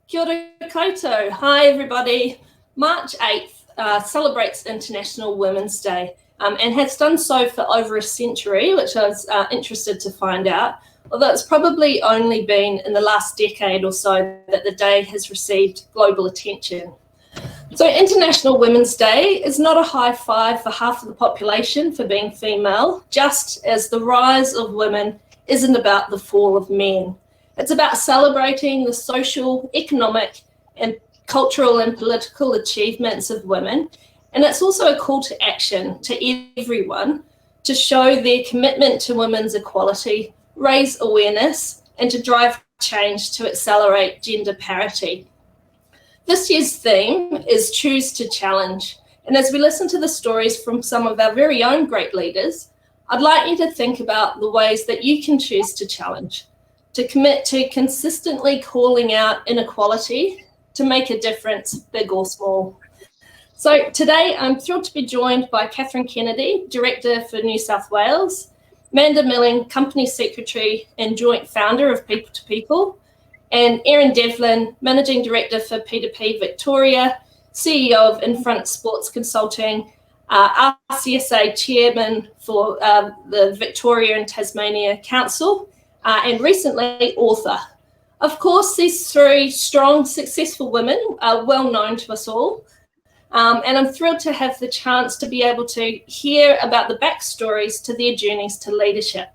Kia ora koutou. Hi everybody. March 8th celebrates International Women's Day and has done so for over a century, which I was interested to find out, although it's probably only been in the last decade or so that the day has received global attention. So International Women's Day is not a high five for half of the population for being female, just as the rise of women isn't about the fall of men. It's about celebrating the social, economic, and cultural and political achievements of women. And it's also a call to action to everyone to show their commitment to women's equality, raise awareness, and to drive change to accelerate gender parity. This year's theme is Choose to Challenge. And as we listen to the stories from some of our very own great leaders, I'd like you to think about the ways that you can choose to challenge, to commit to consistently calling out inequality to make a difference, big or small. So today I'm thrilled to be joined by Catherine Kennedy, Director for New South Wales, Amanda Milling, Company Secretary and Joint Founder of People2People, and Erin Devlin, Managing Director for P2P Victoria, CEO of Infront Sports Consulting, RCSA Chairman for the Victoria and Tasmania Council, and recently author. Of course, these three strong, successful women are well known to us all, and I'm thrilled to have the chance to be able to hear about the backstories to their journeys to leadership.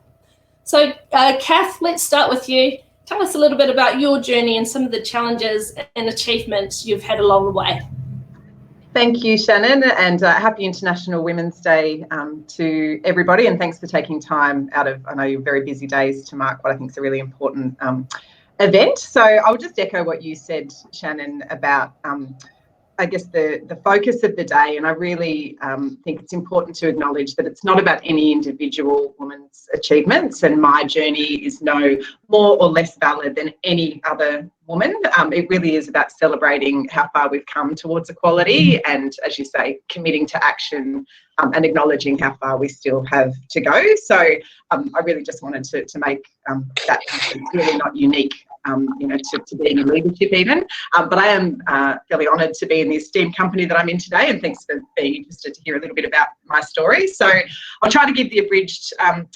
So, Kath, let's start with you. Tell us a little bit about your journey and some of the challenges and achievements you've had along the way. Thank you, Shannon, and happy International Women's Day to everybody, and thanks for taking time out of, I know, your very busy days to mark what I think is a really important event. So I'll just echo what you said, Shannon, about I guess the focus of the day, and I really think it's important to acknowledge that it's not about any individual woman's achievements, and my journey is no more or less valid than any other woman. It really is about celebrating how far we've come towards equality and, as you say, committing to action and acknowledging how far we still have to go. So I really just wanted to make that really not unique to being in leadership even. But I am fairly honoured to be in the esteemed company that I'm in today, and thanks for being interested to hear a little bit about my story. So I'll try to give the abridged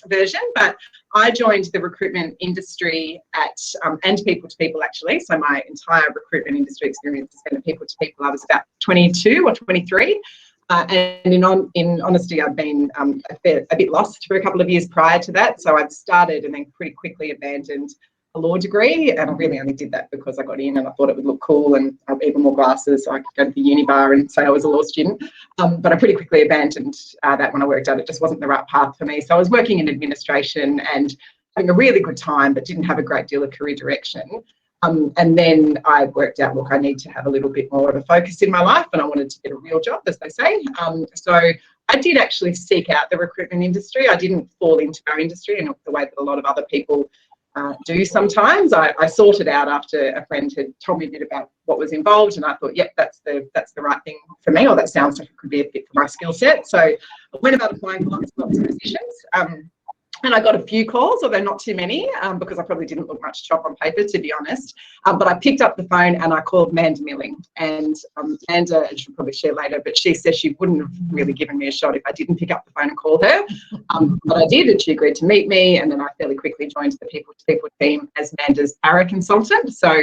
version, but I joined the recruitment industry and People2People actually. So my entire recruitment industry experience has been at People2People. I was about 22 or 23. And in honesty, I've been a bit lost for a couple of years prior to that. So I'd started and then pretty quickly abandoned a law degree, and I really only did that because I got in and I thought it would look cool and even more glasses so I could go to the uni bar and say I was a law student. But I pretty quickly abandoned that when I worked out it just wasn't the right path for me. So I was working in administration and having a really good time, but didn't have a great deal of career direction. And then I worked out, look, I need to have a little bit more of a focus in my life, and I wanted to get a real job, as they say. So I did actually seek out the recruitment industry. I didn't fall into our industry in the way that a lot of other people do sometimes. I sought it out after a friend had told me a bit about what was involved, and I thought, yep, that's the right thing for me, or that sounds like it could be a fit for my skill set. So I went about applying lots of positions. And I got a few calls, although not too many, because I probably didn't look much chop on paper, to be honest. But I picked up the phone and I called Amanda Milling. And Amanda, she'll probably share later, but she says she wouldn't have really given me a shot if I didn't pick up the phone and call her. But I did, and she agreed to meet me. And then I fairly quickly joined the People2People team as Amanda's para consultant. So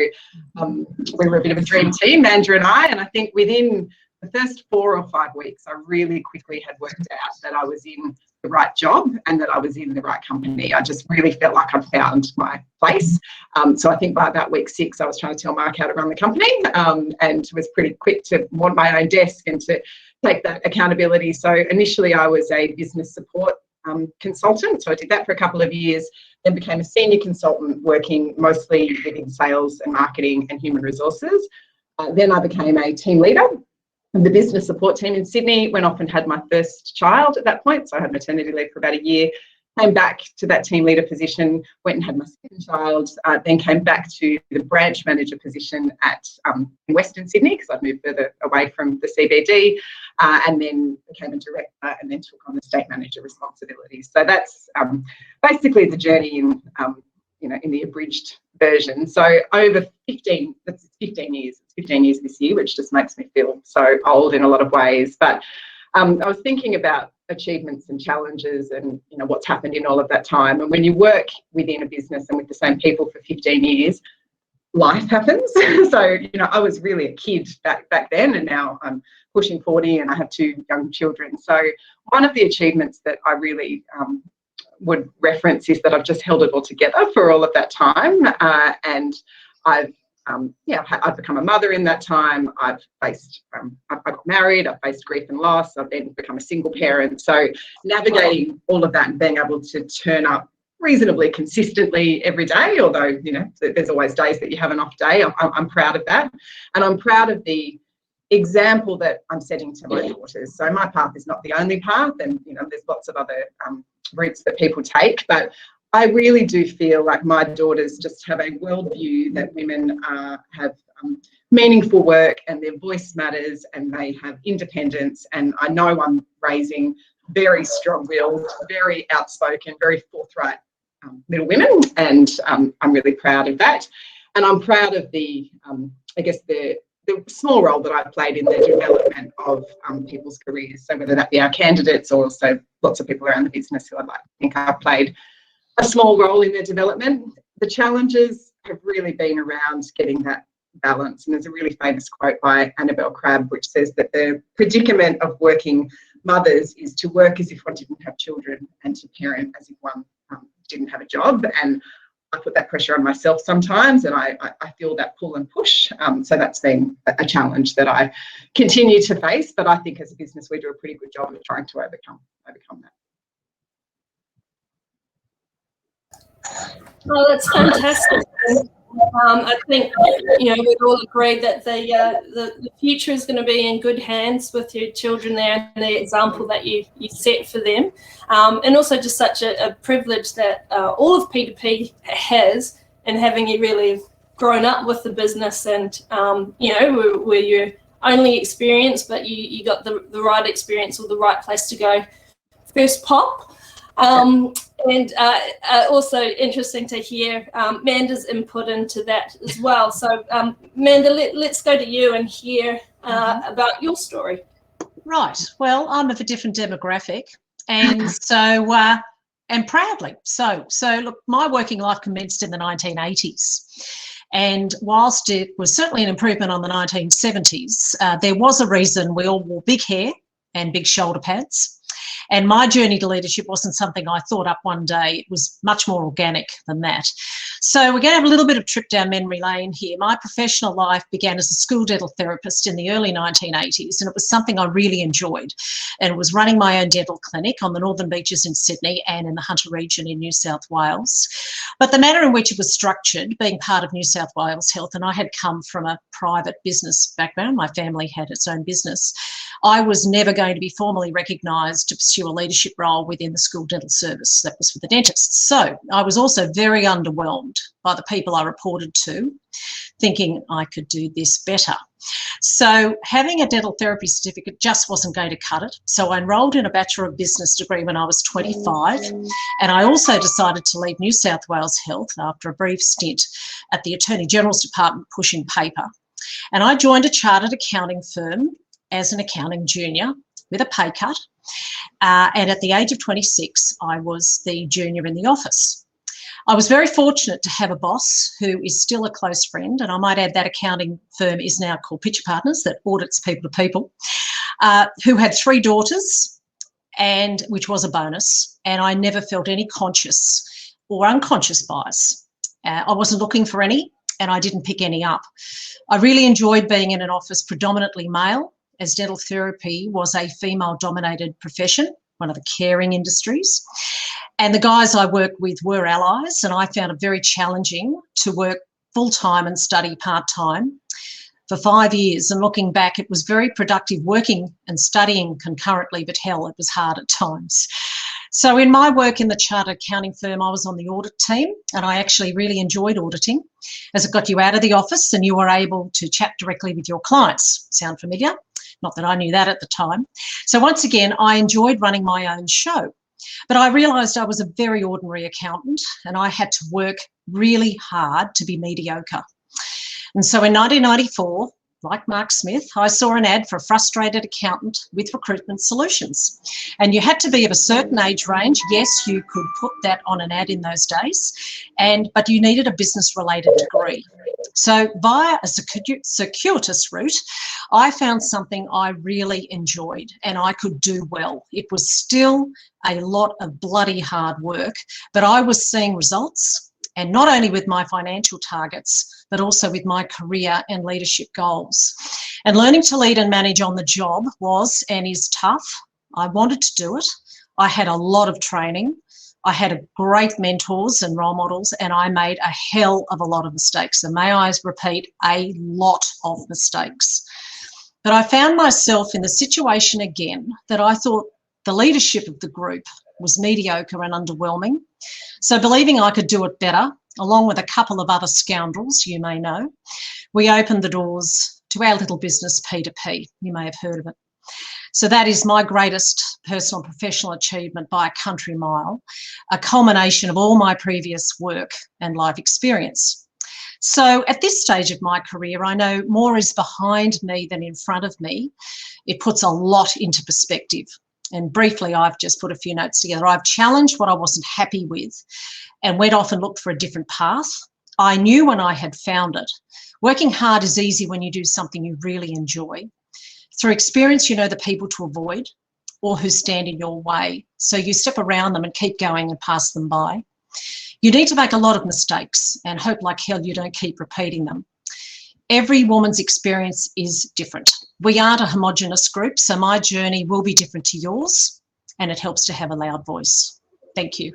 we were a bit of a dream team, Amanda and I. And I think within the first 4 or 5 weeks, I really quickly had worked out that I was in the right job and that I was in the right company. I just really felt like I'd found my place. So I think by about week 6, I was trying to tell Mark how to run the company, and was pretty quick to want my own desk and to take that accountability. So initially I was a business support consultant. So I did that for a couple of years, then became a senior consultant working mostly within sales and marketing and human resources. Then I became a team leader the business support team in Sydney, went off and had my first child at that point. So I had maternity leave for about a year, came back to that team leader position, went and had my second child, then came back to the branch manager position at in Western Sydney because I'd moved further away from the CBD, and then became a director and then took on the state manager responsibilities. So that's basically the journey in the abridged version. So over 15, that's 15 years. It's 15 years this year, which just makes me feel so old in a lot of ways. But I was thinking about achievements and challenges and what's happened in all of that time. And when you work within a business and with the same people for 15 years, life happens. So I was really a kid back then, and now I'm pushing 40 and I have 2 young children. So one of the achievements that I really would reference is that I've just held it all together for all of that time, and I've become a mother in that time. I've faced, I got married, I've faced grief and loss, I've then become a single parent. So navigating all of that and being able to turn up reasonably consistently every day, although, there's always days that you have an off day, I'm proud of that. And I'm proud of the example that I'm setting to my daughters. So my path is not the only path, and, there's lots of other routes that people take, but I really do feel like my daughters just have a worldview that women have meaningful work and their voice matters and they have independence. And I know I'm raising very strong-willed, very outspoken, very forthright little women, and I'm really proud of that. And I'm proud of the small role that I've played in the development of people's careers. So whether that be our candidates or also lots of people around the business who I'd like to think I've played a small role in their development. The challenges have really been around getting that balance. And there's a really famous quote by Annabel Crabb which says that the predicament of working mothers is to work as if one didn't have children and to parent as if one didn't have a job. And I put that pressure on myself sometimes, and I feel that pull and push. So that's been a challenge that I continue to face, but I think as a business we do a pretty good job of trying to overcome that. Oh, that's fantastic. I think we'd all agree that the future is going to be in good hands with your children there, and the example that you set for them, and also just such a privilege that all of P2P has, and having you really grown up with the business, and were your only experience, but you got the right experience or the right place to go first pop. And also interesting to hear Manda's input into that as well. So Manda, let's go to you and hear about your story. Right. Well, I'm of a different demographic, and so and proudly so. So look, my working life commenced in the 1980s. And whilst it was certainly an improvement on the 1970s, there was a reason we all wore big hair and big shoulder pads. And my journey to leadership wasn't something I thought up one day. It was much more organic than that. So we're going to have a little bit of trip down memory lane here. My professional life began as a school dental therapist in the early 1980s, and it was something I really enjoyed. And it was running my own dental clinic on the Northern Beaches in Sydney and in the Hunter region in New South Wales. But the manner in which it was structured, being part of New South Wales Health, and I had come from a private business background, my family had its own business, I was never going to be formally recognised to pursue a leadership role within the school dental service. That was for the dentists. So I was also very underwhelmed by the people I reported to, thinking I could do this better. So having a dental therapy certificate just wasn't going to cut it. So I enrolled in a Bachelor of Business degree when I was 25, and I also decided to leave New South Wales Health after a brief stint at the Attorney General's Department pushing paper. And I joined a chartered accounting firm as an accounting junior with a pay cut. And at the age of 26, I was the junior in the office. I was very fortunate to have a boss who is still a close friend, and I might add that accounting firm is now called Pitcher Partners, that audits people to people, who had 3 daughters, and which was a bonus, and I never felt any conscious or unconscious bias. I wasn't looking for any, and I didn't pick any up. I really enjoyed being in an office predominantly male, as dental therapy was a female-dominated profession, one of the caring industries. And the guys I worked with were allies, and I found it very challenging to work full-time and study part-time for 5 years. And looking back, it was very productive working and studying concurrently, but hell, it was hard at times. So in my work in the chartered accounting firm, I was on the audit team, and I actually really enjoyed auditing, as it got you out of the office and you were able to chat directly with your clients. Sound familiar? Not that I knew that at the time. So once again, I enjoyed running my own show. But I realised I was a very ordinary accountant and I had to work really hard to be mediocre. And so in 1994, like Mark Smith, I saw an ad for a frustrated accountant with recruitment solutions. And you had to be of a certain age range. Yes, you could put that on an ad in those days, but you needed a business-related degree. So via a circuitous route, I found something I really enjoyed and I could do well. It was still a lot of bloody hard work, but I was seeing results, and not only with my financial targets, but also with my career and leadership goals. And learning to lead and manage on the job was and is tough. I wanted to do it. I had a lot of training. I had great mentors and role models, and I made a hell of a lot of mistakes. And may I repeat, a lot of mistakes. But I found myself in the situation again that I thought the leadership of the group was mediocre and underwhelming. So believing I could do it better, along with a couple of other scoundrels you may know, we opened the doors to our little business P2P. You may have heard of it. So that is my greatest personal and professional achievement by a country mile, a culmination of all my previous work and life experience. So at this stage of my career, I know more is behind me than in front of me. It puts a lot into perspective. And briefly, I've just put a few notes together. I've challenged what I wasn't happy with and went off and looked for a different path. I knew when I had found it. Working hard is easy when you do something you really enjoy. Through experience, you know the people to avoid or who stand in your way. So you step around them and keep going and pass them by. You need to make a lot of mistakes and hope like hell you don't keep repeating them. Every woman's experience is different. We aren't a homogenous group, so my journey will be different to yours, and it helps to have a loud voice. Thank you.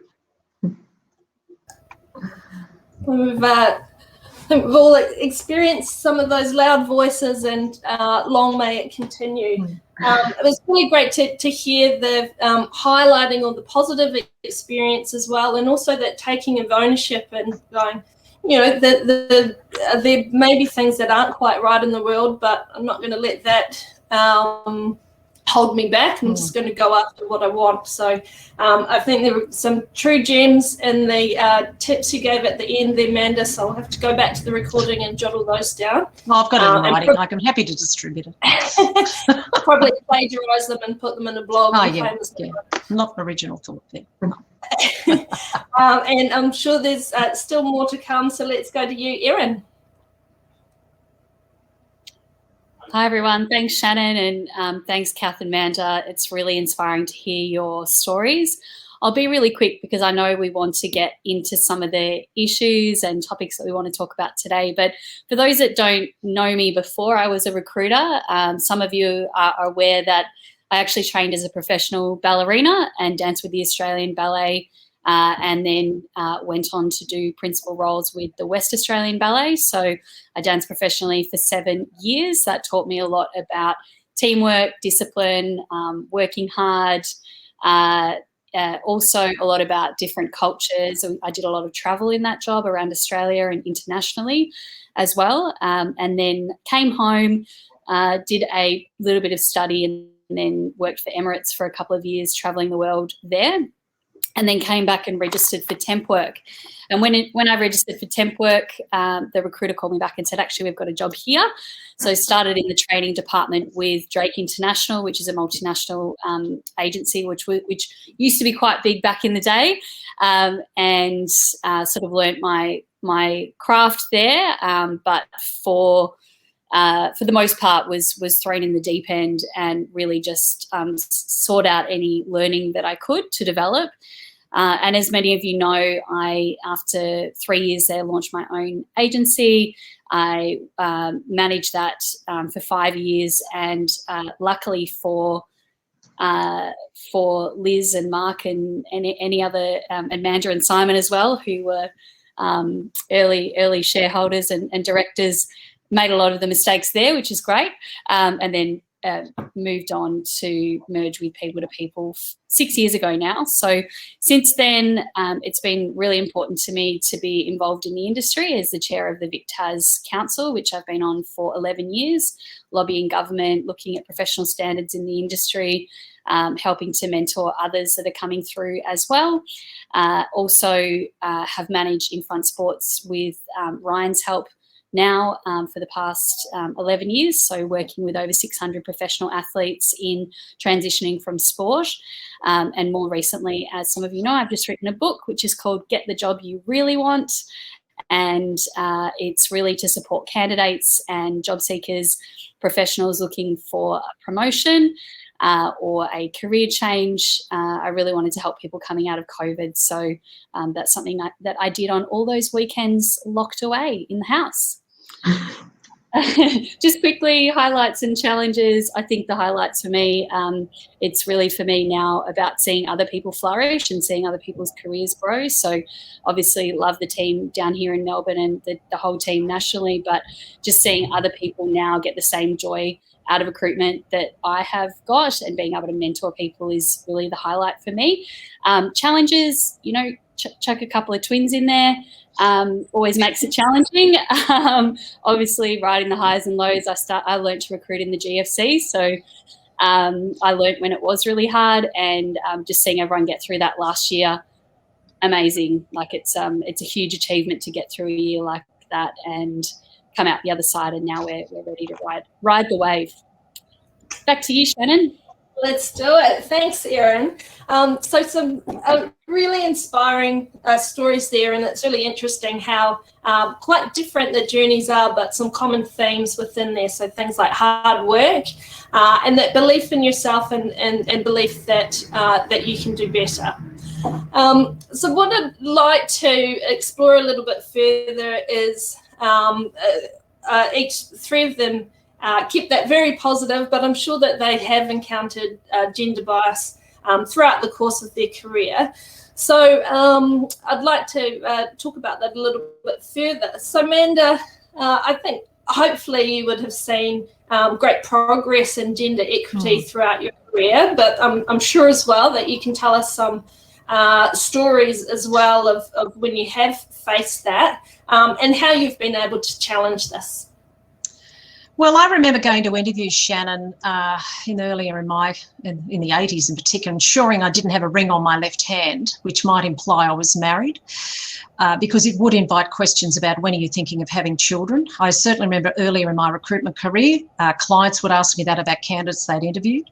We've all experienced some of those loud voices, and long may it continue. It was really great to hear the highlighting of the positive experience as well, and also that taking of ownership and going, you know, there may be things that aren't quite right in the world, but I'm not going to let that hold me back. I'm just going to go after what I want. So I think there were some true gems in the tips you gave at the end there, Amanda, so I'll have to go back to the recording and jot all those down. Well, I've got it in writing. I'm happy to distribute it. Probably plagiarise them and put them in a blog. Oh, yeah. Not an original thought there. And I'm sure there's still more to come, so let's go to you, Erin. Hi, everyone. Thanks, Shannon, and thanks, Kath and Amanda. It's really inspiring to hear your stories. I'll be really quick because I know we want to get into some of the issues and topics that we want to talk about today. But for those that don't know me before, I was a recruiter. Some of you are aware that I actually trained as a professional ballerina and danced with the Australian Ballet, and then went on to do principal roles with the West Australian Ballet. So I danced professionally for 7 years. That taught me a lot about teamwork, discipline, working hard, also a lot about different cultures. I did a lot of travel in that job around Australia and internationally as well, and then came home, did a little bit of study, and then worked for Emirates for a couple of years, traveling the world there. And then came back and registered for temp work. And when I registered for temp work, the recruiter called me back and said, actually, we've got a job here. So I started in the training department with Drake International, which is a multinational agency, which used to be quite big back in the day, and sort of learnt my craft there. But for the most part was thrown in the deep end and really just sought out any learning that I could to develop. And as many of you know, after 3 years there, launched my own agency. I managed that for 5 years, and luckily for Liz and Mark and any other, and Amanda and Simon as well, who were early shareholders and directors, made a lot of the mistakes there, which is great, and then moved on to merge with People to People 6 years ago now. So since then, it's been really important to me to be involved in the industry as the chair of the VicTAS Council, which I've been on for 11 years, lobbying government, looking at professional standards in the industry, helping to mentor others that are coming through as well. Also have managed in-front sports with Ryan's help now for the past 11 years, so working with over 600 professional athletes in transitioning from sport. And more recently, as some of you know, I've just written a book which is called Get the Job You Really Want. And it's really to support candidates and job seekers, professionals looking for a promotion or a career change. I really wanted to help people coming out of COVID. So that's something that I did on all those weekends locked away in the house. Just quickly, highlights and challenges. I think the highlights for me, it's really for me now about seeing other people flourish and seeing other people's careers grow. So obviously love the team down here in Melbourne and the whole team nationally, but just seeing other people now get the same joy out of recruitment that I have got, and being able to mentor people is really the highlight for me. Challenges, you know, chuck a couple of twins in there. Always makes it challenging. Obviously, riding the highs and lows. I learned to recruit in the GFC, so I learned when it was really hard, and just seeing everyone get through that last year, amazing. Like it's a huge achievement to get through a year like that and come out the other side, and now we're ready to ride the wave. Back to you, Shannon. Let's do it. Thanks, Erin. So some really inspiring stories there, and it's really interesting how quite different the journeys are, but some common themes within there. So things like hard work and that belief in yourself and belief that you can do better. So what I'd like to explore a little bit further is each three of them kept that very positive, but I'm sure that they have encountered gender bias throughout the course of their career. So I'd like to talk about that a little bit further. So Amanda, I think hopefully you would have seen great progress in gender equity throughout your career, but I'm sure as well that you can tell us some stories as well of when you have faced that and how you've been able to challenge this. Well, I remember going to interview Shannon earlier in the 80s in particular, ensuring I didn't have a ring on my left hand, which might imply I was married, because it would invite questions about when are you thinking of having children. I certainly remember earlier in my recruitment career, clients would ask me that about candidates they'd interviewed.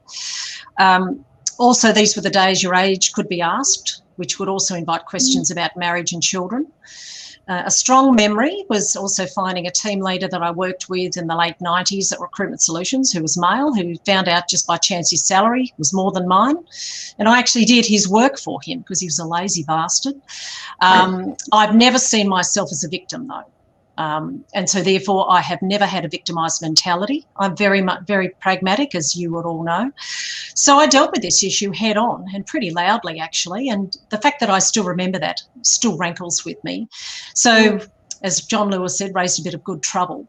Also, these were the days your age could be asked, which would also invite questions about marriage and children. A strong memory was also finding a team leader that I worked with in the late 90s at Recruitment Solutions, who was male, who found out just by chance his salary was more than mine. And I actually did his work for him because he was a lazy bastard. I've never seen myself as a victim, though. And so therefore I have never had a victimised mentality. I'm very pragmatic, as you would all know. So I dealt with this issue head on and pretty loudly, actually. And the fact that I still remember that still rankles with me. So as John Lewis said, raised a bit of good trouble.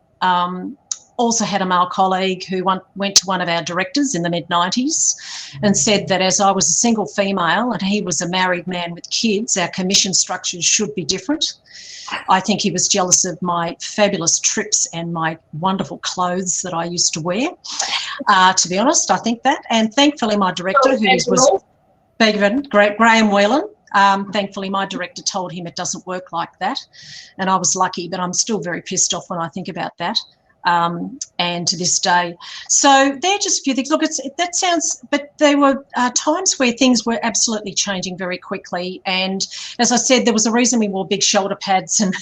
Also had a male colleague who went to one of our directors in the mid-90s and said that as I was a single female and he was a married man with kids, our commission structures should be different. I think he was jealous of my fabulous trips and my wonderful clothes that I used to wear. To be honest, I think that. And thankfully my director, who was Graham Whelan, thankfully my director told him it doesn't work like that. And I was lucky, but I'm still very pissed off when I think about that. And to this day. So they're just a few things. Look, but there were times where things were absolutely changing very quickly. And as I said, there was a reason we wore big shoulder pads and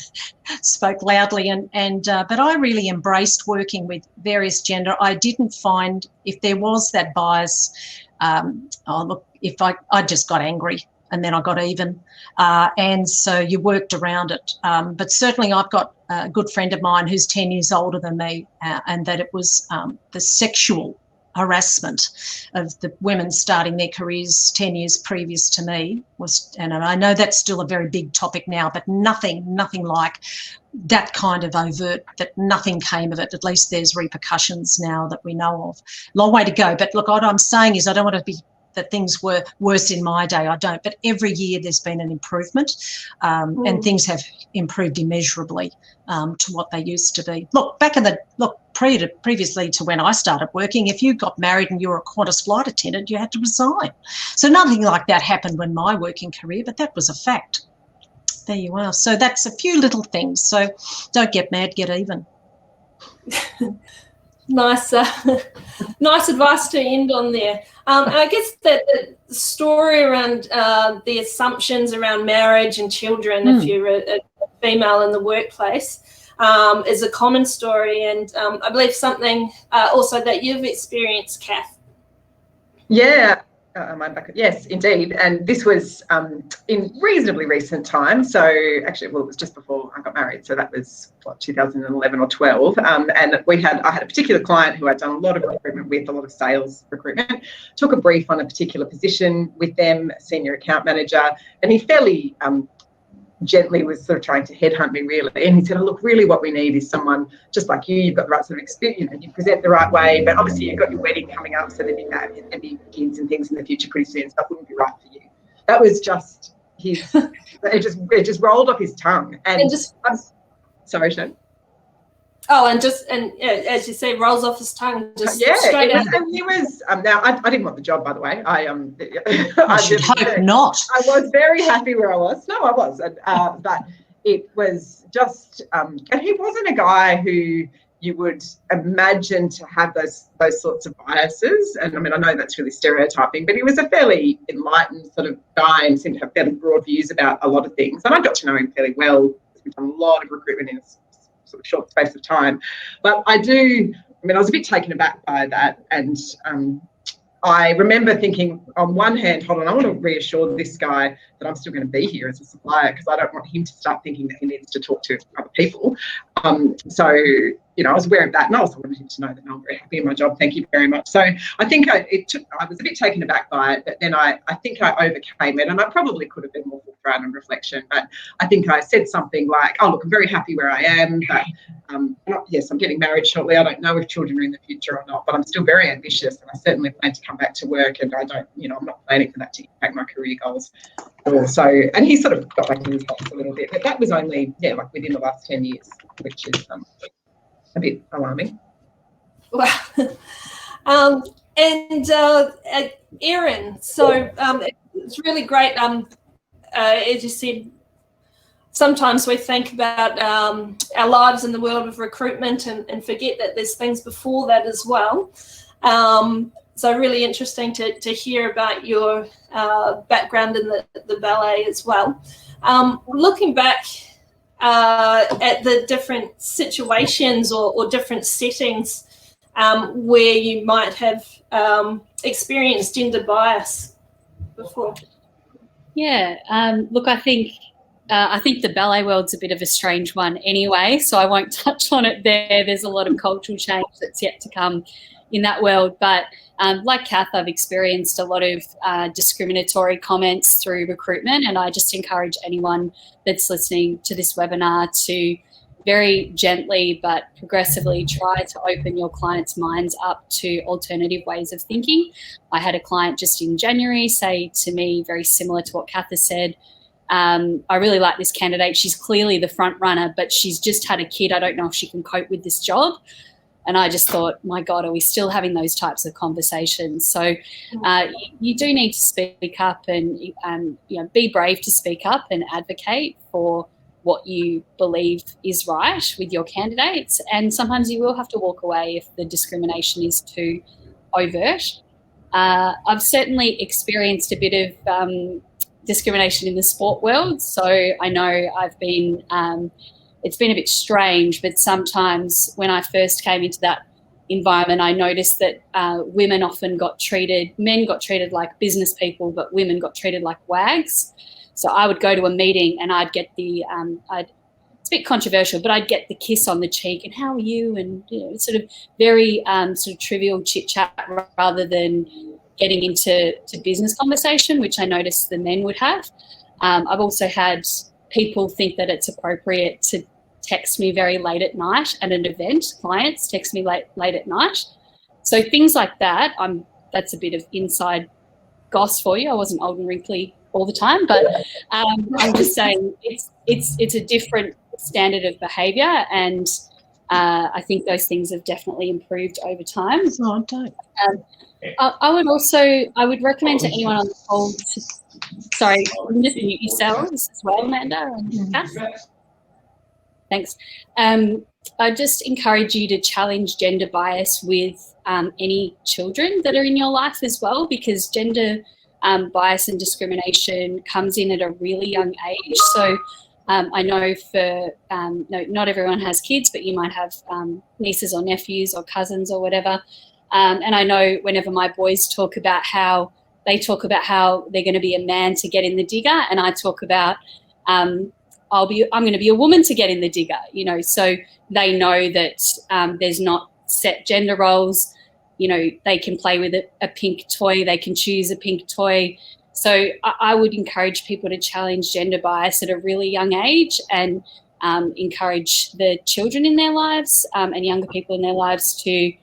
spoke loudly. But I really embraced working with various gender. I didn't find, if there was that bias, I just got angry. And then I got even. And so you worked around it. But certainly I've got a good friend of mine who's 10 years older than me, and that it was the sexual harassment of the women starting their careers 10 years previous to me and I know that's still a very big topic now, but nothing like that kind of overt, that nothing came of it. At least there's repercussions now that we know of. Long way to go. But look, what I'm saying is I don't want to be that things were worse in my day. I don't. But every year there's been an improvement and things have improved immeasurably to what they used to be. Look, previously to when I started working, if you got married and you were a Qantas flight attendant, you had to resign. So nothing like that happened when my working career, but that was a fact. There you are. So that's a few little things. So don't get mad, get even. Nice advice to end on there. And I guess that the story around the assumptions around marriage and children, if you're a female in the workplace, is a common story, and I believe something also that you've experienced, Kath. Yeah. Am I back? Yes, indeed. And this was in reasonably recent time. So actually, well, it was just before I got married. So that was 2011 or 12. And I had a particular client who I'd done a lot of recruitment with, a lot of sales recruitment. Took a brief on a particular position with them, senior account manager, and he fairly gently was sort of trying to headhunt me, really. And he said, oh, look, really what we need is someone just like you. You've got the right sort of experience, you present the right way, but obviously you've got your wedding coming up, so there'd be kids and things in the future pretty soon, so that wouldn't be right for you. That was just it just rolled off his tongue. And just, sorry, Shan. Oh, and as you say, rolls off his tongue, just straight out. And he was now. I didn't want the job, by the way. I should hope not. I was very happy where I was. No, I was, but it was just. And he wasn't a guy who you would imagine to have those sorts of biases. And I mean, I know that's really stereotyping, but he was a fairly enlightened sort of guy and seemed to have fairly broad views about a lot of things. And I got to know him fairly well. We've done a lot of recruitment in sort of short space of time. But I was a bit taken aback by that. And I remember thinking, on one hand, hold on, I want to reassure this guy that I'm still going to be here as a supplier, because I don't want him to start thinking that he needs to talk to other people. So, I was aware of that, and I also wanted him to know that I'm very happy in my job. Thank you very much. So I think I was a bit taken aback by it, but then I think I overcame it, and I probably could have been more forthright on reflection. But I think I said something like, oh, look, I'm very happy where I am, but yes, I'm getting married shortly. I don't know if children are in the future or not, but I'm still very ambitious, and I certainly plan to come back to work, and I don't, I'm not planning for that to impact my career goals. So, and he sort of got back in his box a little bit, but that was only, like within the last 10 years, which is a bit alarming. Wow. And Erin, so it's really great. As you said, sometimes we think about our lives in the world of recruitment and forget that there's things before that as well. So really interesting to hear about your background in the ballet as well. Looking back at the different situations or different settings where you might have experienced gender bias before. Yeah, look, I think the ballet world's a bit of a strange one anyway, so I won't touch on it there. There's a lot of cultural change that's yet to come in that world. But like Kath, I've experienced a lot of discriminatory comments through recruitment, and I just encourage anyone that's listening to this webinar to very gently but progressively try to open your clients' minds up to alternative ways of thinking. I had a client just in January say to me, very similar to what Kath has said, I really like this candidate. She's clearly the front runner, but she's just had a kid. I don't know if she can cope with this job. And I just thought, my God, are we still having those types of conversations? So you do need to speak up and be brave to speak up and advocate for what you believe is right with your candidates. And sometimes you will have to walk away if the discrimination is too overt. I've certainly experienced a bit of discrimination in the sport world. So I know I've been... it's been a bit strange, but sometimes when I first came into that environment, I noticed that men got treated like business people, but women got treated like wags. So I would go to a meeting and I'd get I'd it's a bit controversial, but I'd get the kiss on the cheek and how are you? And, sort of very sort of trivial chit chat rather than getting into business conversation, which I noticed the men would have. I've also had people think that it's appropriate to text me very late at night at an event. Clients text me late at night. So things like that, that's a bit of inside goss for you. I wasn't old and wrinkly all the time, but I'm just saying it's a different standard of behaviour, and I think those things have definitely improved over time. No, I don't. I would recommend to anyone on the call to, sorry, you can just mute yourselves as well, Amanda and Kath. Thanks. I just encourage you to challenge gender bias with any children that are in your life as well, because gender bias and discrimination comes in at a really young age. So I know not everyone has kids, but you might have nieces or nephews or cousins or whatever. And I know whenever my boys talk about how they're going to be a man to get in the digger, and I talk about I'm going to be a woman to get in the digger, so they know that there's not set gender roles. They can play with a pink toy, they can choose a pink toy. So I would encourage people to challenge gender bias at a really young age, and encourage the children in their lives and younger people in their lives to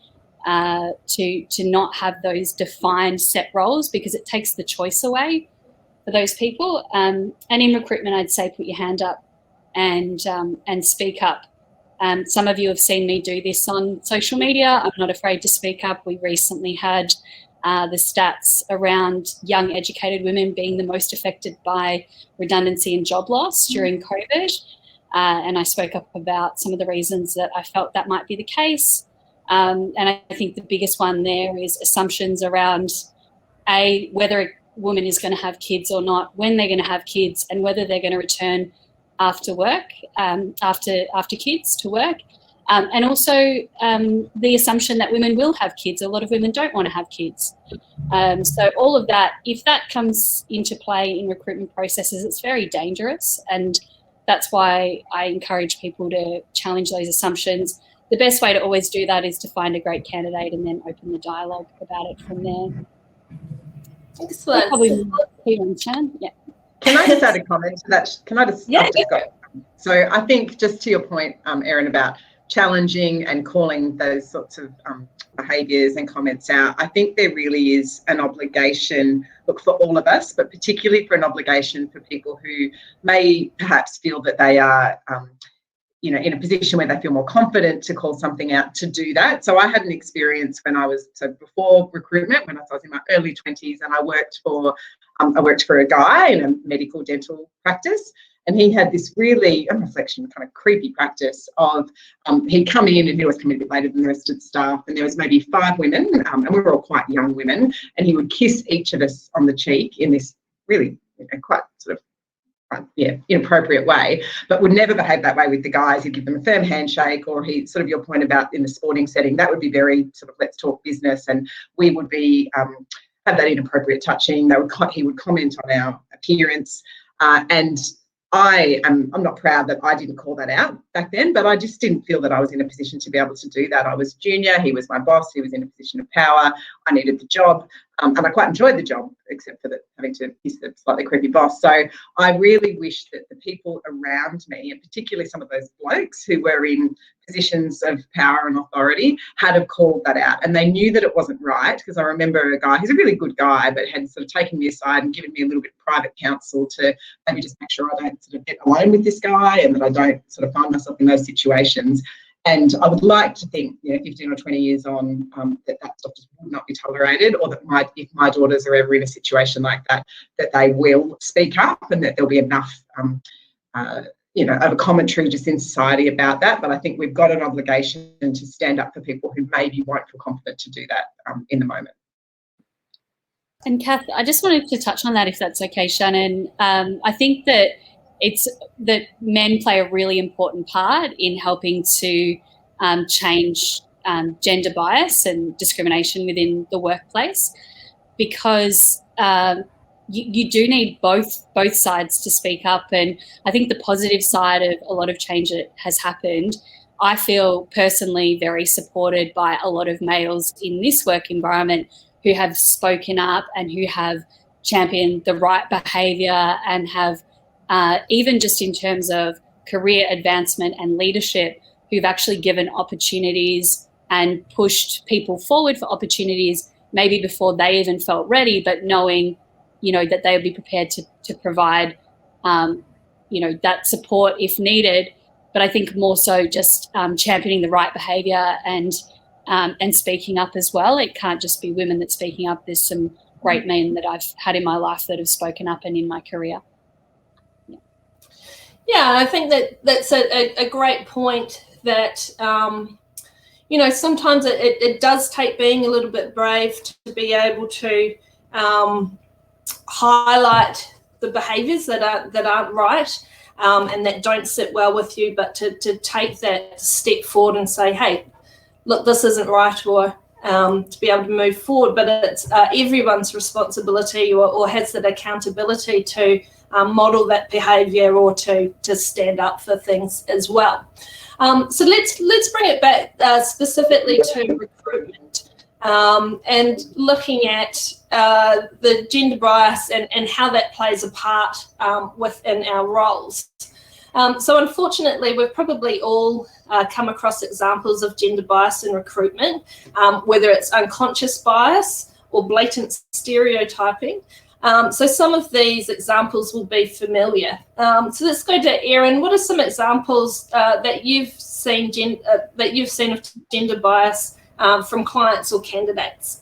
not have those defined set roles, because it takes the choice away for those people. And in recruitment, I'd say put your hand up and speak up. Some of you have seen me do this on social media. I'm not afraid to speak up. We recently had the stats around young educated women being the most affected by redundancy and job loss during COVID. And I spoke up about some of the reasons that I felt that might be the case. And I think the biggest one there is assumptions around whether a woman is going to have kids or not, when they're going to have kids, and whether they're going to return after work, after kids to work. And also the assumption that women will have kids. A lot of women don't want to have kids. So all of that, if that comes into play in recruitment processes, it's very dangerous. And that's why I encourage people to challenge those assumptions. The best way to always do that is to find a great candidate and then open the dialogue about it from there. Excellent. Probably Shannon. Yeah. Can I just add a comment to that? Can I just? Yeah. So I think, just to your point, Erin, about challenging and calling those sorts of behaviours and comments out, I think there really is an obligation, for all of us, but particularly for an obligation for people who may perhaps feel that they are in a position where they feel more confident to call something out, to do that. So I had an experience before recruitment, when I was in my early 20s, and I worked for a guy in a medical dental practice, and he had this really, on reflection, kind of creepy practice of he'd come in, and he was coming a bit later than the rest of the staff, and there was maybe 5 women, and we were all quite young women, and he would kiss each of us on the cheek in this really quite sort of inappropriate way, but would never behave that way with the guys. He'd give them a firm handshake, or he, sort of your point about in the sporting setting, that would be very sort of let's talk business, and we would be have that inappropriate touching. He would comment on our appearance, and I'm not proud that I didn't call that out back then, but I just didn't feel that I was in a position to be able to do that. I was junior, he was my boss, he was in a position of power, I needed the job, and I quite enjoyed the job, except for having to kiss the slightly creepy boss. So I really wish that the people around me, and particularly some of those blokes who were in positions of power and authority, had have called that out, and they knew that it wasn't right, because I remember a guy, he's a really good guy, but had sort of taken me aside and given me a little bit of private counsel to maybe just make sure I don't sort of get alone with this guy, and that I don't sort of find myself in those situations. And I would like to think, 15 or 20 years on, that stuff just would not be tolerated, or that if my daughters are ever in a situation like that, that they will speak up, and that there'll be enough of a commentary just in society about that. But I think we've got an obligation to stand up for people who maybe won't feel confident to do that in the moment. And Kath, I just wanted to touch on that, if that's okay, Shannon. I think that men play a really important part in helping to change gender bias and discrimination within the workplace, because you do need both sides to speak up. And I think the positive side of a lot of change that has happened, I feel personally very supported by a lot of males in this work environment who have spoken up and who have championed the right behaviour and have, even just in terms of career advancement and leadership, who've actually given opportunities and pushed people forward for opportunities maybe before they even felt ready, but knowing, you know, that they would be prepared to provide, you know, that support if needed. But I think more so just championing the right behaviour and speaking up as well. It can't just be women that's speaking up. There's some great men that I've had in my life that have spoken up and in my career. Yeah, and I think that's a great point that, you know, sometimes it does take being a little bit brave to be able to highlight the behaviours that aren't right and that don't sit well with you, but to take that step forward and say, hey, look, this isn't right, or to be able to move forward. But it's everyone's responsibility or has that accountability to model that behaviour or to stand up for things as well. So let's bring it back specifically to recruitment and looking at the gender bias and how that plays a part within our roles. So unfortunately, we've probably all come across examples of gender bias in recruitment, whether it's unconscious bias or blatant stereotyping. So some of these examples will be familiar. So let's go to Erin. What are some examples that you've seen of gender bias from clients or candidates?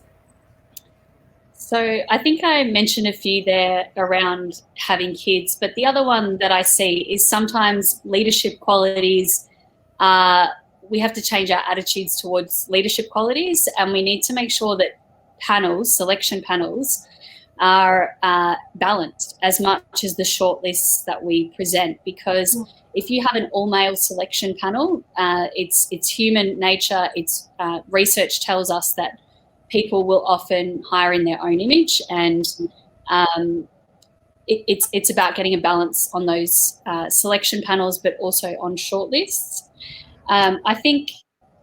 So I think I mentioned a few there around having kids, but the other one that I see is sometimes leadership qualities. We have to change our attitudes towards leadership qualities, and we need to make sure that selection panels, are balanced as much as the shortlists that we present. Because if you have an all-male selection panel, it's human nature. It's research tells us that people will often hire in their own image, and it's about getting a balance on those selection panels, but also on shortlists. I think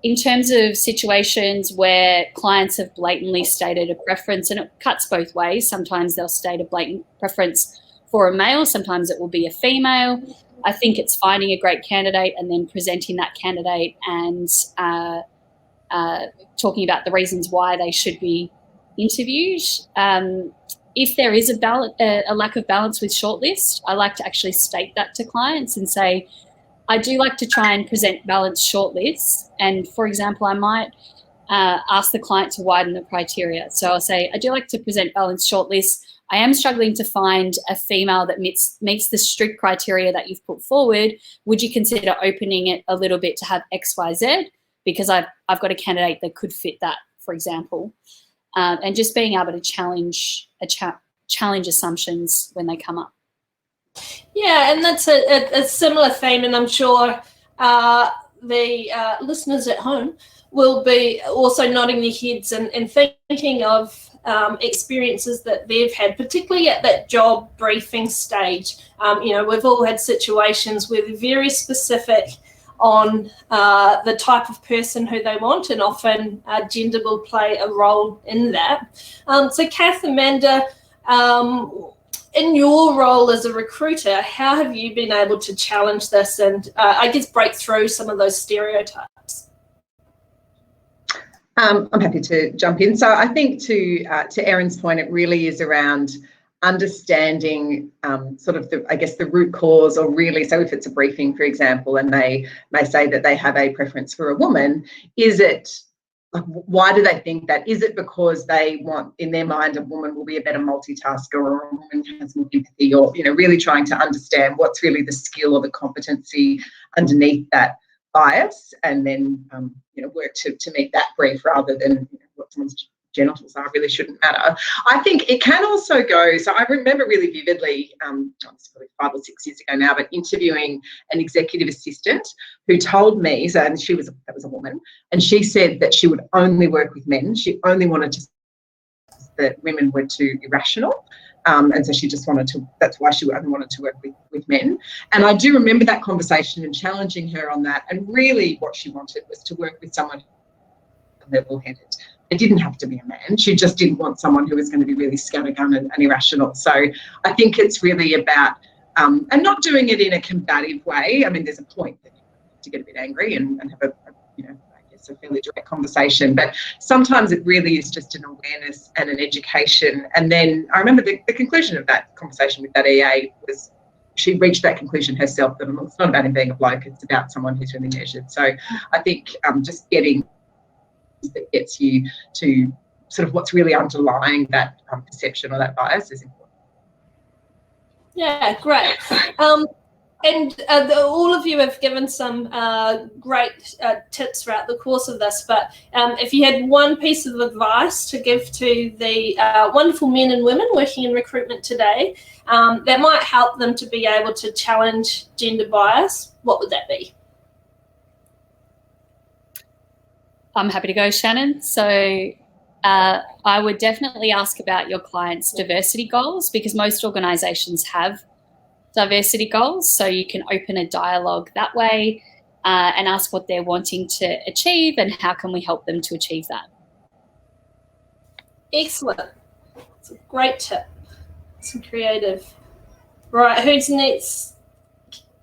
in terms of situations where clients have blatantly stated a preference, and it cuts both ways. Sometimes they'll state a blatant preference for a male, sometimes it will be a female. I think it's finding a great candidate and then presenting that candidate and talking about the reasons why they should be interviewed. If there is a lack of balance with shortlist, I like to actually state that to clients and say, I do like to try and present balanced shortlists. And for example, I might ask the client to widen the criteria. So I'll say, I do like to present balanced shortlists. I am struggling to find a female that meets the strict criteria that you've put forward. Would you consider opening it a little bit to have X, Y, Z? Because I've got a candidate that could fit that, for example. And just being able to challenge assumptions when they come up. Yeah, and that's a similar theme, and I'm sure the listeners at home will be also nodding their heads and thinking of experiences that they've had, particularly at that job briefing stage. You know, we've all had situations where they're very specific on the type of person who they want, and often gender will play a role in that. So Kath, Amanda, in your role as a recruiter, how have you been able to challenge this and I guess break through some of those stereotypes? I'm happy to jump in. So I think to Erin's point, it really is around understanding sort of the root cause, or really, so if it's a briefing, for example, and they may say that they have a preference for a woman, is it, why do they think that? Is it because they want, in their mind, a woman will be a better multitasker, or a woman has more empathy, or, you know, really trying to understand what's really the skill or the competency underneath that bias, and then, you know, work to meet that brief rather than, you know, what someone's genitals are really shouldn't matter. I think it can also go, so I remember really vividly, it's probably 5 or 6 years ago now, but interviewing an executive assistant who told me, so, and that was a woman, and she said that she would only work with men. She only wanted to, that women were too irrational. And so she just wanted to, that's why she only wanted to work with men. And I do remember that conversation and challenging her on that. And really what she wanted was to work with someone level-headed. It didn't have to be a man. She just didn't want someone who was going to be really scattergun and irrational. So I think it's really about, and not doing it in a combative way. I mean, there's a point that you have to get a bit angry and have a fairly direct conversation, but sometimes it really is just an awareness and an education. And then I remember the conclusion of that conversation with that EA was she reached that conclusion herself that it's not about him being a bloke, it's about someone who's really measured. So I think just getting that gets you to sort of what's really underlying that perception or that bias is important. Yeah, great. And all of you have given some great tips throughout the course of this, but if you had one piece of advice to give to the wonderful men and women working in recruitment today that might help them to be able to challenge gender bias, what would that be? I'm happy to go, Shannon. So I would definitely ask about your clients' diversity goals, because most organisations have diversity goals, so you can open a dialogue that way and ask what they're wanting to achieve and how can we help them to achieve that. Excellent. It's a great tip. Some creative. Right, who's next?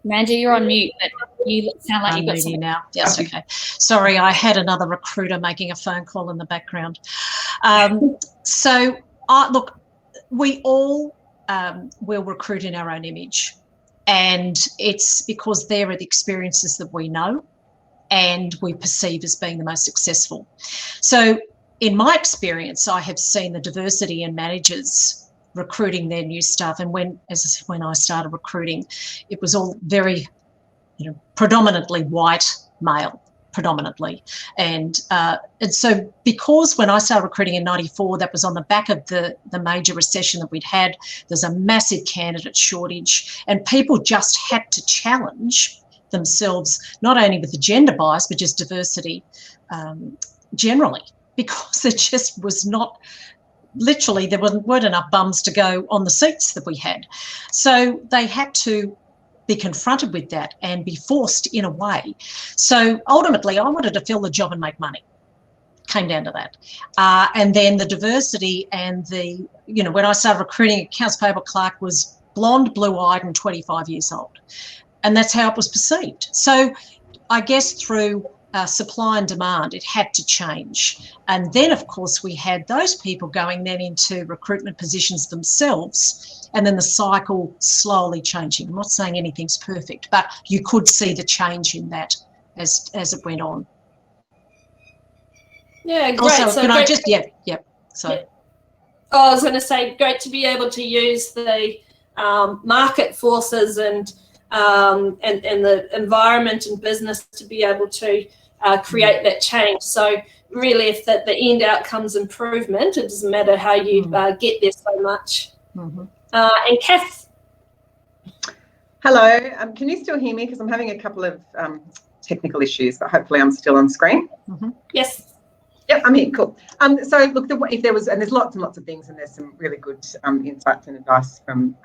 Amanda, you're on mute, but you sound like you've got something now. Yes, okay. Sorry, I had another recruiter making a phone call in the background. Look, we all will recruit in our own image, and it's because there are the experiences that we know and we perceive as being the most successful. So in my experience, I have seen the diversity in managers recruiting their new staff, and when I started recruiting, it was all very predominantly white male, predominantly. And so because when I started recruiting in 94, that was on the back of the major recession that we'd had, there's a massive candidate shortage, and people just had to challenge themselves, not only with the gender bias, but just diversity generally, because there just was not, literally there weren't enough bums to go on the seats that we had. So they had to be confronted with that and be forced in a way. So ultimately, I wanted to fill the job and make money. Came down to that. And then the diversity and when I started recruiting, accounts payable clerk was blonde, blue-eyed and 25 years old. And that's how it was perceived. So I guess through supply and demand, it had to change. And then, of course, we had those people going then into recruitment positions themselves, and then the cycle slowly changing. I'm not saying anything's perfect, but you could see the change in that as it went on. Yeah, great. Also, so can great. I just, So. Yeah. I was going to say, great to be able to use the market forces and the environment and business to be able to create that change. So really, if the end outcome's improvement, it doesn't matter how you get there so much. Mm-hmm. And Kath. Hello, can you still hear me? Because I'm having a couple of technical issues, but hopefully I'm still on screen. Mm-hmm. Yes. Yep, I'm here, cool. So look, if there was, and there's lots and lots of things, and there's some really good insights and advice from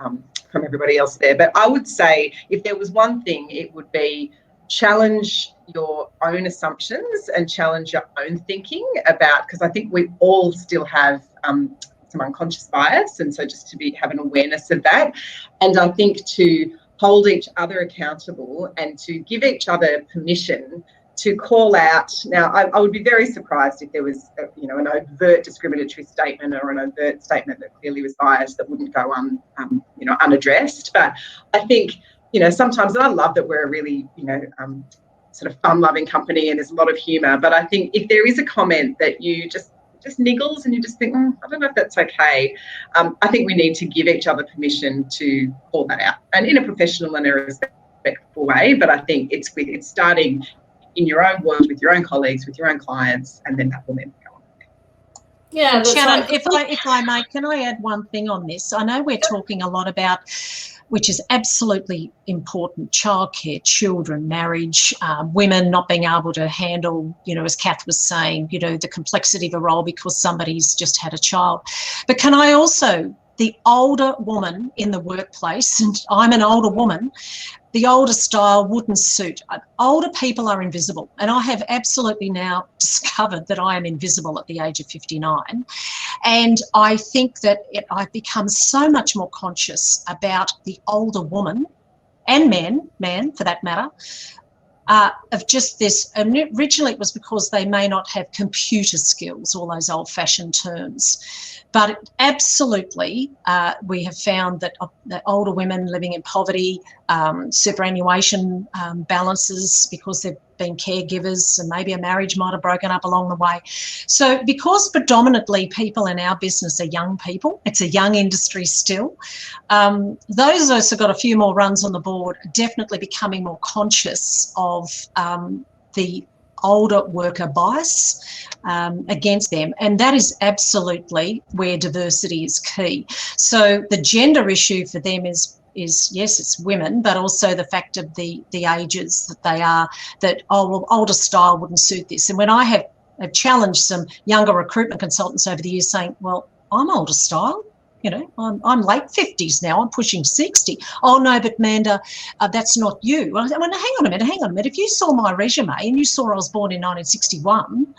everybody else there, but I would say if there was one thing, it would be challenge your own assumptions and challenge your own thinking about, because I think we all still have some unconscious bias, and so just to have an awareness of that, and I think to hold each other accountable and to give each other permission to call out. Now, I would be very surprised if there was, an overt discriminatory statement or an overt statement that clearly was biased that wouldn't go unaddressed. But I think, sometimes, and I love that we're a really, sort of fun-loving company and there's a lot of humour. But I think if there is a comment that you just niggles and you just think, I don't know if that's okay, I think we need to give each other permission to call that out, and in a professional and a respectful way. But I think it's starting in your own world, with your own colleagues, with your own clients, and then that will then go on. Yeah, Shannon, if I may, can I add one thing on this? I know we're talking a lot about, which is absolutely important, childcare, children, marriage, women not being able to handle, as Kath was saying, the complexity of a role because somebody's just had a child. But can I also, the older woman in the workplace, and I'm an older woman, the older style wouldn't suit. Older people are invisible, and I have absolutely now discovered that I am invisible at the age of 59. And I think that I've become so much more conscious about the older woman and man for that matter, of just this. And originally it was because they may not have computer skills, all those old-fashioned terms. But absolutely, we have found that older women living in poverty, superannuation balances because they've been caregivers, and maybe a marriage might have broken up along the way. So because predominantly people in our business are young people, it's a young industry still, those of us who've got a few more runs on the board are definitely becoming more conscious of the older worker bias against them, and that is absolutely where diversity is key. So the gender issue for them is yes, it's women, but also the fact of the ages that they are, that, oh, well, older style wouldn't suit this. And when I have challenged some younger recruitment consultants over the years saying, well, I'm older style, I'm late 50s now, I'm pushing 60. Oh, no, but Manda, that's not you. Well, hang on a minute. If you saw my resume and you saw I was born in 1961,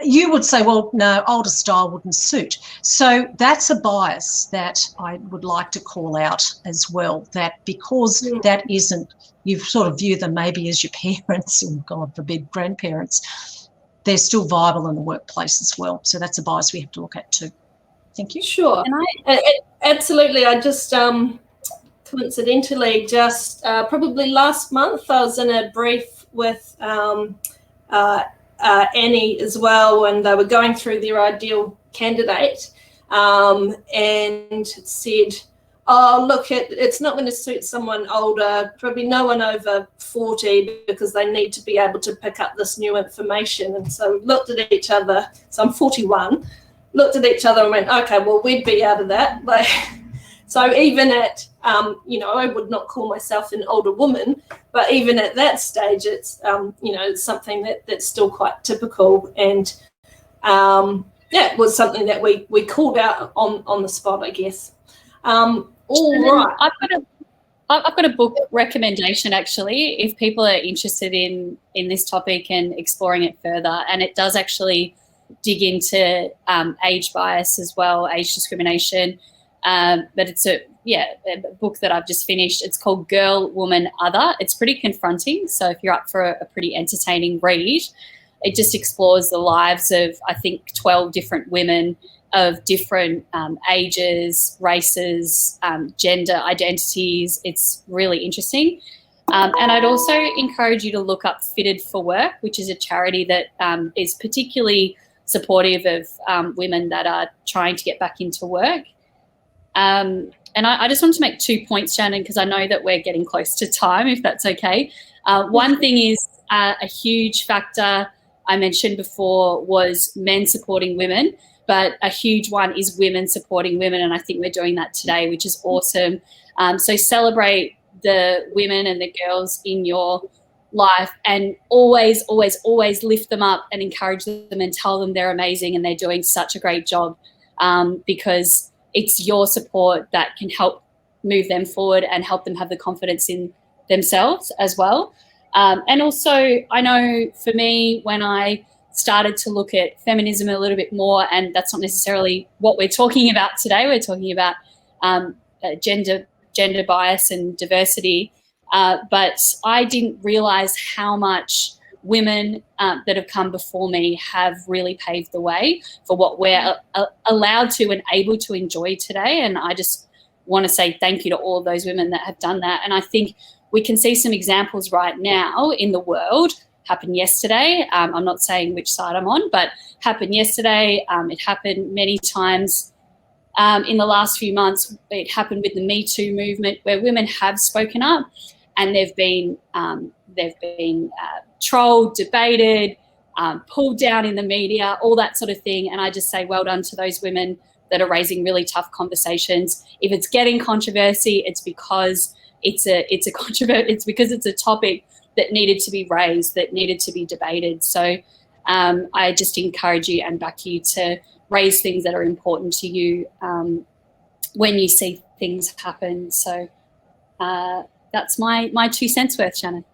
you would say, well, no, older style wouldn't suit. So that's a bias that I would like to call out as well, that because that isn't, you sort of view them maybe as your parents, and God forbid, grandparents, they're still viable in the workplace as well. So that's a bias we have to look at too. Thank you. Sure. Absolutely. I just coincidentally probably last month I was in a brief with Annie as well, and they were going through their ideal candidate, and said, oh, look, it's not going to suit someone older, probably no one over 40, because they need to be able to pick up this new information. And so we looked at each other. So I'm 41. Looked at each other and went, okay, well, we'd be out of that. Like, so even at, I would not call myself an older woman, but even at that stage, it's, it's something that's still quite typical. And, it was something that we called out on the spot, I guess. Right. I've got a book recommendation, actually, if people are interested in this topic and exploring it further. And it does actually dig into age bias as well, age discrimination. But it's a book that I've just finished. It's called Girl, Woman, Other. It's pretty confronting. So if you're up for a pretty entertaining read, it just explores the lives of, I think, 12 different women of different ages, races, gender identities. It's really interesting. And I'd also encourage you to look up Fitted for Work, which is a charity that is particularly supportive of women that are trying to get back into work. And I just want to make 2 points, Shannon, because I know that we're getting close to time, if that's okay. One thing is a huge factor I mentioned before was men supporting women, but a huge one is women supporting women, and I think we're doing that today, which is awesome. So celebrate the women and the girls in your life, and always, always, always lift them up and encourage them and tell them they're amazing and they're doing such a great job, because it's your support that can help move them forward and help them have the confidence in themselves as well. And also, I know for me, when I started to look at feminism a little bit more, and that's not necessarily what we're talking about today, we're talking about gender bias and diversity, but I didn't realise how much women that have come before me have really paved the way for what we're allowed to and able to enjoy today. And I just want to say thank you to all of those women that have done that. And I think we can see some examples right now in the world. Happened yesterday. I'm not saying which side I'm on, but happened yesterday. It happened many times in the last few months. It happened with the Me Too movement, where women have spoken up, and they've been trolled, debated, pulled down in the media, all that sort of thing. And I just say well done to those women that are raising really tough conversations. If it's getting controversy, it's because it's because it's a topic that needed to be raised, that needed to be debated. So I just encourage you and back you to raise things that are important to you when you see things happen. So that's my 2 cents worth, Shannon.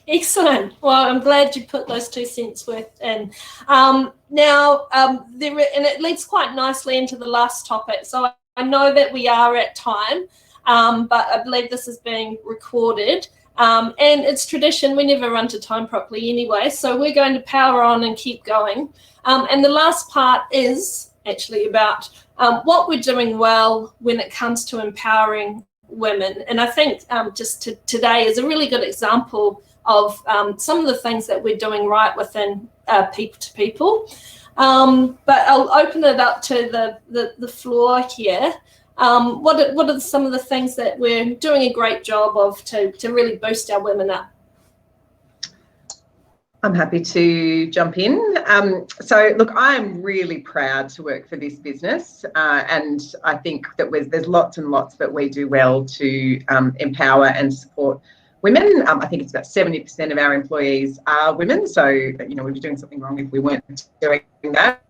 Excellent. Well, I'm glad you put those 2 cents worth in. Now, and it leads quite nicely into the last topic. So I know that we are at time, but I believe this is being recorded. And it's tradition, we never run to time properly anyway, so we're going to power on and keep going. And the last part is actually about what we're doing well when it comes to empowering women. And I think today is a really good example of some of the things that we're doing right within People to People. But I'll open it up to the floor here. What are some of the things that we're doing a great job of to really boost our women up? I'm happy to jump in. So look, I'm really proud to work for this business, and I think that there's lots and lots that we do well to empower and support women. I think it's about 70% of our employees are women, so we'd be doing something wrong if we weren't doing that.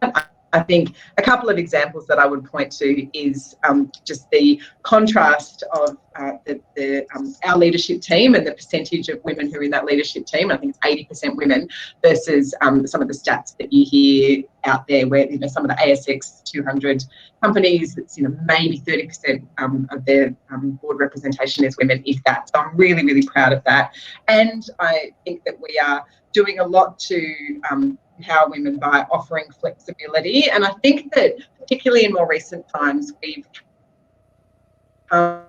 I think a couple of examples that I would point to is just the contrast of our leadership team and the percentage of women who are in that leadership team. I think it's 80% women versus some of the stats that you hear out there where some of the ASX 200 companies, it's maybe 30% of their board representation is women, if that. So I'm really, really proud of that. And I think that we are doing a lot to empower women by offering flexibility. And I think that particularly in more recent times, we've come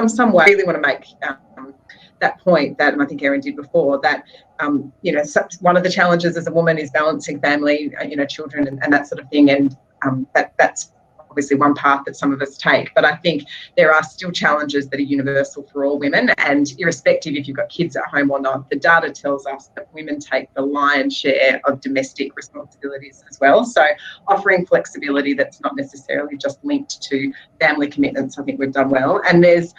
some way. I really want to make that point that, and I think Erin did before, that one of the challenges as a woman is balancing family, children and that sort of thing, and that's obviously one path that some of us take. But I think there are still challenges that are universal for all women, and irrespective if you've got kids at home or not, the data tells us that women take the lion's share of domestic responsibilities as well. So offering flexibility that's not necessarily just linked to family commitments, I think we've done well. And there's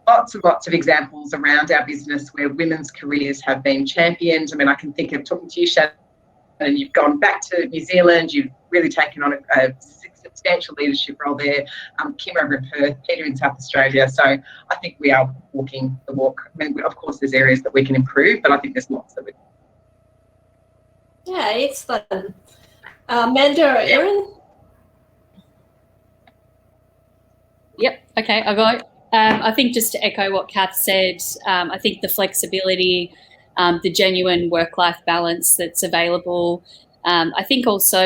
lots and lots of examples around our business where women's careers have been championed. I mean, I can think of talking to you, Shannon, and you've gone back to New Zealand, you've really taken on a substantial leadership role there. Kim over in Perth, Peter in South Australia. So I think we are walking the walk. I mean, of course, there's areas that we can improve, but I think there's lots that we. Yeah, excellent. Amanda or Erin? Yep. Okay, I'll go. I think just to echo what Kath said, I think the flexibility, the genuine work-life balance that's available. I think also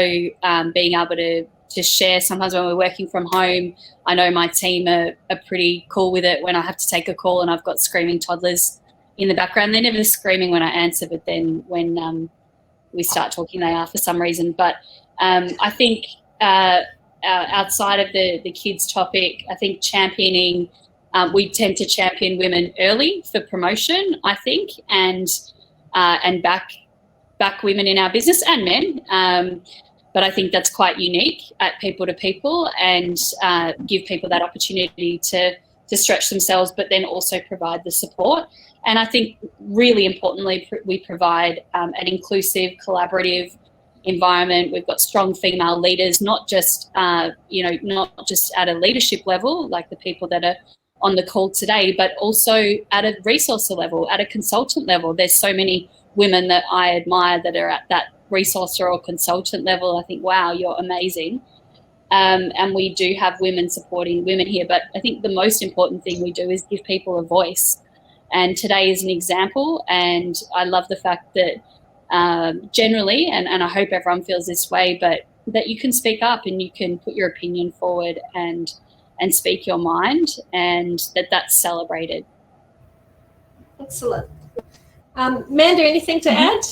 being able to share sometimes when we're working from home. I know my team are pretty cool with it when I have to take a call and I've got screaming toddlers in the background. They're never screaming when I answer, but then when we start talking, they are for some reason. But I think outside of the kids topic, I think championing, we tend to champion women early for promotion, I think, and back women in our business and men. But I think that's quite unique at People to People, and give people that opportunity to stretch themselves, but then also provide the support. And I think really importantly, we provide an inclusive, collaborative environment. We've got strong female leaders, not just not just at a leadership level, like the people that are on the call today, but also at a resourcer level, at a consultant level. There's so many women that I admire that are at that resourcer or consultant level. I think, wow, you're amazing. And we do have women supporting women here. But I think the most important thing we do is give people a voice. And today is an example. And I love the fact that generally, and I hope everyone feels this way, but that you can speak up and you can put your opinion forward and speak your mind, and that's celebrated. Excellent. Amanda, anything to add?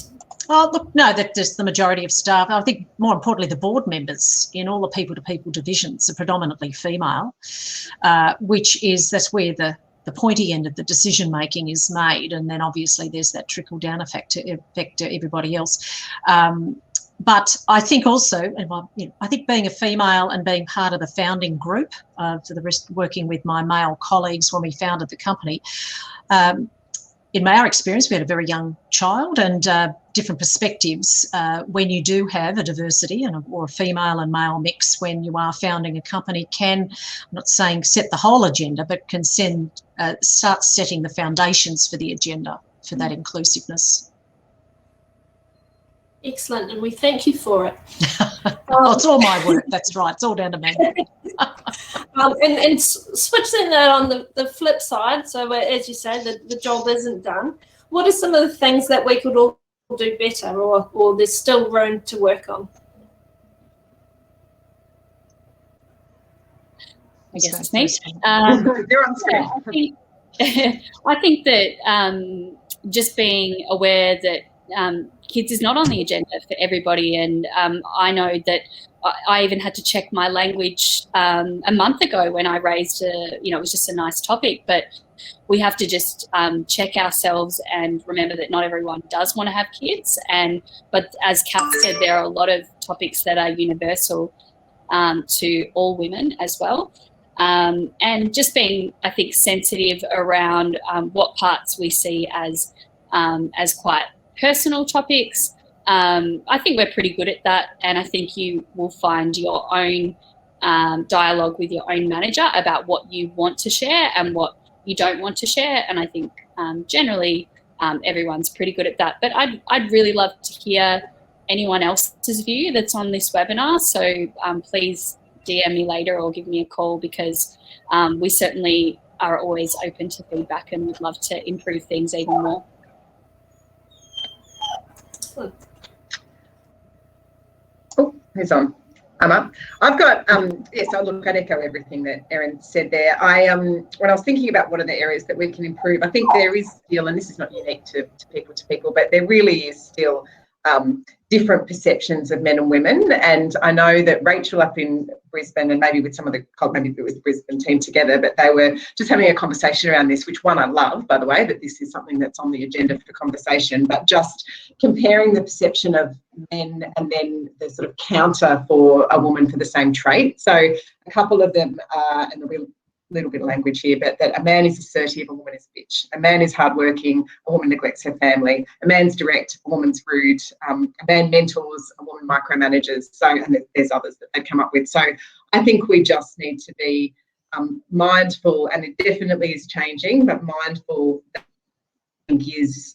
Oh, look, no, that just the majority of staff, I think more importantly, the board members in all the people-to-people divisions are predominantly female, that's where the pointy end of the decision-making is made, and then obviously there's that trickle-down effect to everybody else. But I think also, I think being a female and being part of the founding group, to the rest working with my male colleagues when we founded the company, in our experience, we had a very young child, and different perspectives when you do have a diversity or a female and male mix when you are founding a company can, I'm not saying set the whole agenda, but can start setting the foundations for the agenda for that inclusiveness. Excellent, and we thank you for it. It's all my work, that's right, it's all down to me. And switching that on the flip side, so as you say, the job isn't done. What are some of the things that we could all do better, or there's still room to work on? I guess it's me. You're on screen. I think that just being aware that kids is not on the agenda for everybody, and I know that I even had to check my language a month ago when I raised it was just a nice topic, but we have to just check ourselves and remember that not everyone does want to have kids. But as Kath said, there are a lot of topics that are universal to all women as well. And just being, I think, sensitive around what parts we see as quite personal topics. I think we're pretty good at that, and I think you will find your own dialogue with your own manager about what you want to share and what you don't want to share. And I think generally everyone's pretty good at that. But I'd really love to hear anyone else's view that's on this webinar. So please DM me later or give me a call, because we certainly are always open to feedback and would love to improve things even more. Oh, who's on? I'm up. I've got, yes, I'd echo everything that Erin said there. When I was thinking about what are the areas that we can improve, I think there is still, and this is not unique to people, but there really is still different perceptions of men and women. And I know that Rachel up in Brisbane, and maybe with some of maybe it was the Brisbane team together, but they were just having a conversation around this, which one I love, by the way, that this is something that's on the agenda for conversation, but just comparing the perception of men and then the sort of counter for a woman for the same trait. So a couple of them are, and there'll be a little bit of language here, but that a man is assertive, a woman is a bitch. A man is hardworking, a woman neglects her family. A man's direct, a woman's rude. A man mentors, a woman micromanages. So, and there's others that they've come up with. So I think we just need to be mindful, and it definitely is changing, but mindful that I think is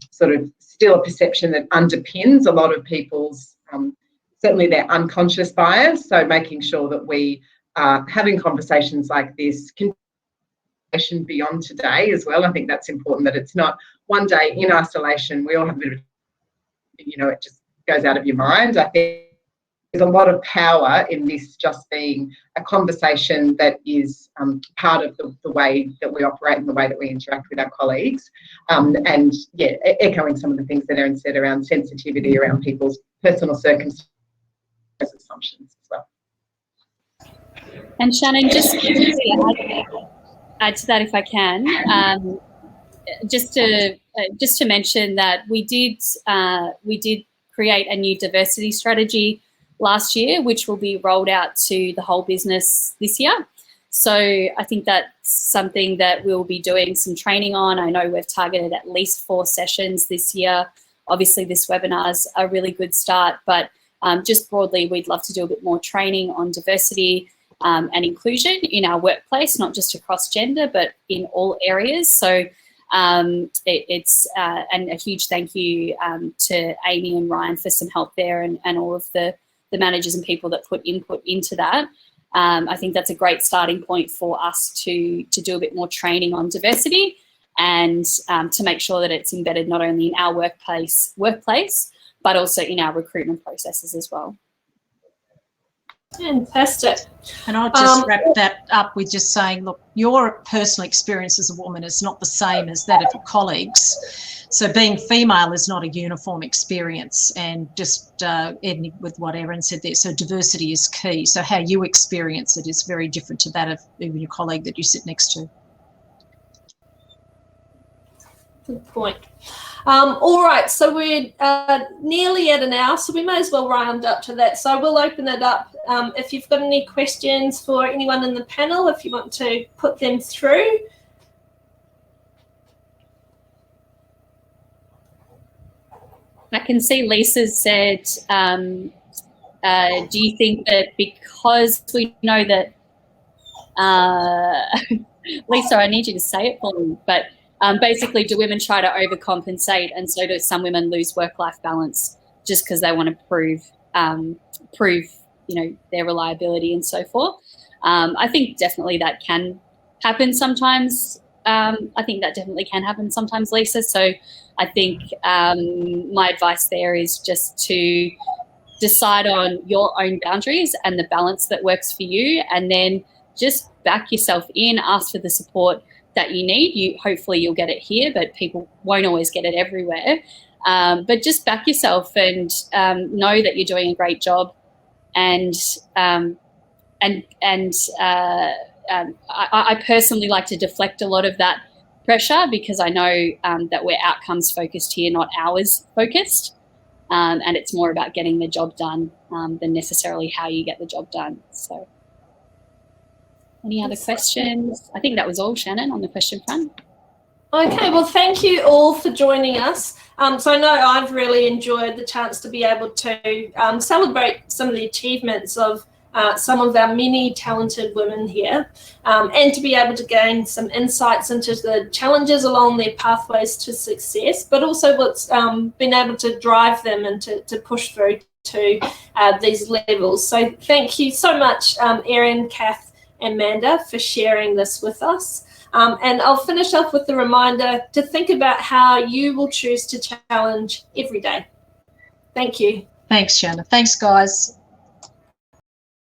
sort of still a perception that underpins a lot of people's, certainly their unconscious bias. So making sure that we having conversations like this beyond today as well. I think that's important, that it's not one day in isolation. We all have a bit of, it just goes out of your mind. I think there's a lot of power in this just being a conversation that is part of the way that we operate and the way that we interact with our colleagues. And yeah, echoing some of the things that Erin said around sensitivity around people's personal circumstances, assumptions as well. And Shannon, just to add to that if I can, just to mention that we did create a new diversity strategy last year, which will be rolled out to the whole business this year. So I think that's something that we'll be doing some training on. I know we've targeted at least 4 sessions this year. Obviously, this webinar is a really good start, but just broadly, we'd love to do a bit more training on diversity and inclusion in our workplace, not just across gender, but in all areas. So and a huge thank you to Amy and Ryan for some help there, and all of the managers and people that put input into that. I think that's a great starting point for us to do a bit more training on diversity, and to make sure that it's embedded not only in our workplace, but also in our recruitment processes as well. Fantastic. And I'll just wrap that up with just saying, look, your personal experience as a woman is not the same as that of your colleagues. So being female is not a uniform experience, and just ending with what Erin said there. So diversity is key. So how you experience it is very different to that of even your colleague that you sit next to. Good point. All right, so we're nearly at an hour, so we may as well round up to that. So we'll open it up. If you've got any questions for anyone in the panel, if you want to put them through. I can see Lisa said, do you think that because we know that, Lisa, I need you to say it for me, but basically, do women try to overcompensate, and so do some women lose work-life balance just because they want to prove, their reliability and so forth? I think definitely that can happen sometimes. Lisa. So I think my advice there is just to decide on your own boundaries and the balance that works for you, and then just back yourself in, ask for the support that you need. Hopefully you'll get it here, but people won't always get it everywhere. But just back yourself and know that you're doing a great job. And I personally like to deflect a lot of that pressure, because I know that we're outcomes focused here, not hours focused. And it's more about getting the job done than necessarily how you get the job done. So any other questions? I think that was all, Shannon, on the question front. Okay, well, thank you all for joining us. So I know I've really enjoyed the chance to be able to celebrate some of the achievements of some of our many talented women here, and to be able to gain some insights into the challenges along their pathways to success, but also what's been able to drive them and to push through to these levels. So thank you so much, Erin, Kath, and Amanda, for sharing this with us. And I'll finish off with the reminder to think about how you will choose to challenge every day. Thank you. Thanks, Shannon. Thanks, guys.